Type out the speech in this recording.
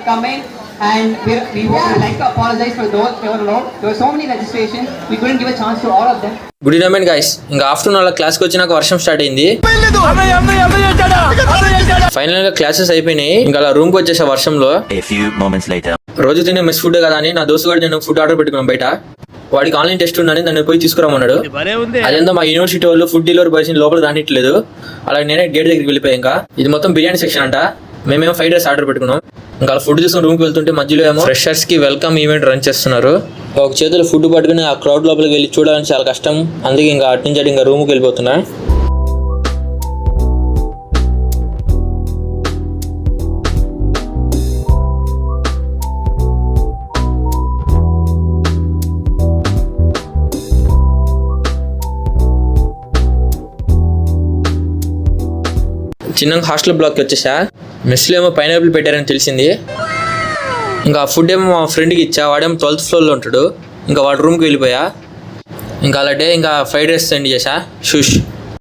coming, and we would like to apologize for those who were wrong. There were so many registrations, we couldn't give a chance to all of them. Good evening guys. ఇంకా afternoon అలా క్లాస్కి వచ్చినాక వర్షం start అయింది. Final గా classes అయిపోయినాయి. ఇంకా అలా రూమ్ కి వచ్చేసా వర్షంలో. రోజు తినే మెస్ ఫుడ్ కదా అని నా దోస్తు నేను ఫుడ్ ఆర్డర్ పెట్టుకున్నాను బయట. వాడికి ఆన్లైన్ టెస్ట్ ఉందని దాన్ని పోయి తీసుకురామన్నాడు. అదేందో మా యూనివర్సిటీ వాళ్ళు ఫుడ్ డెలివరీ బాయ్స్ లోపల రానిట్లేదు. అలాగే నేనే గేట్ దగ్గరికి వెళ్ళిపోయాయి. ఇంకా ఇది మొత్తం బిర్యానీ సెక్షన్ అంట. మేమేమో ఫ్రైడ్ రైస్ ఆర్డర్ పెట్టుకున్నాం. ఇంకా ఫుడ్ తీసుకుని రూమ్కి వెళ్తుంటే మధ్యలో ఏమో ఫ్రెషర్స్ కి వెల్కమ్ ఈవెంట్ రన్ చేస్తున్నారు. ఒక చేతులు ఫుడ్ పట్టుకుని ఆ క్రౌడ్ లోపలికి వెళ్ళి చూడాలని చాలా కష్టం. అందుకే ఇంకా అటు నుంచి ఇంకా రూమ్కి వెళ్ళిపోతున్నా. చిన్నగా హాస్టల్ బ్లాక్కి వచ్చేసా. మెస్లో ఏమో పైనాపిల్ పెట్టారని తెలిసింది. ఇంకా ఫుడ్ ఏమో మా ఫ్రెండ్కి ఇచ్చా. వాడేమో 12th ఫ్లోర్లో ఉంటాడు. ఇంకా వాడు రూమ్కి వెళ్ళిపోయా. ఇంకా అలాంటి ఇంకా ఫ్రైడ్ రైస్ సెండ్ చేసా. షూష్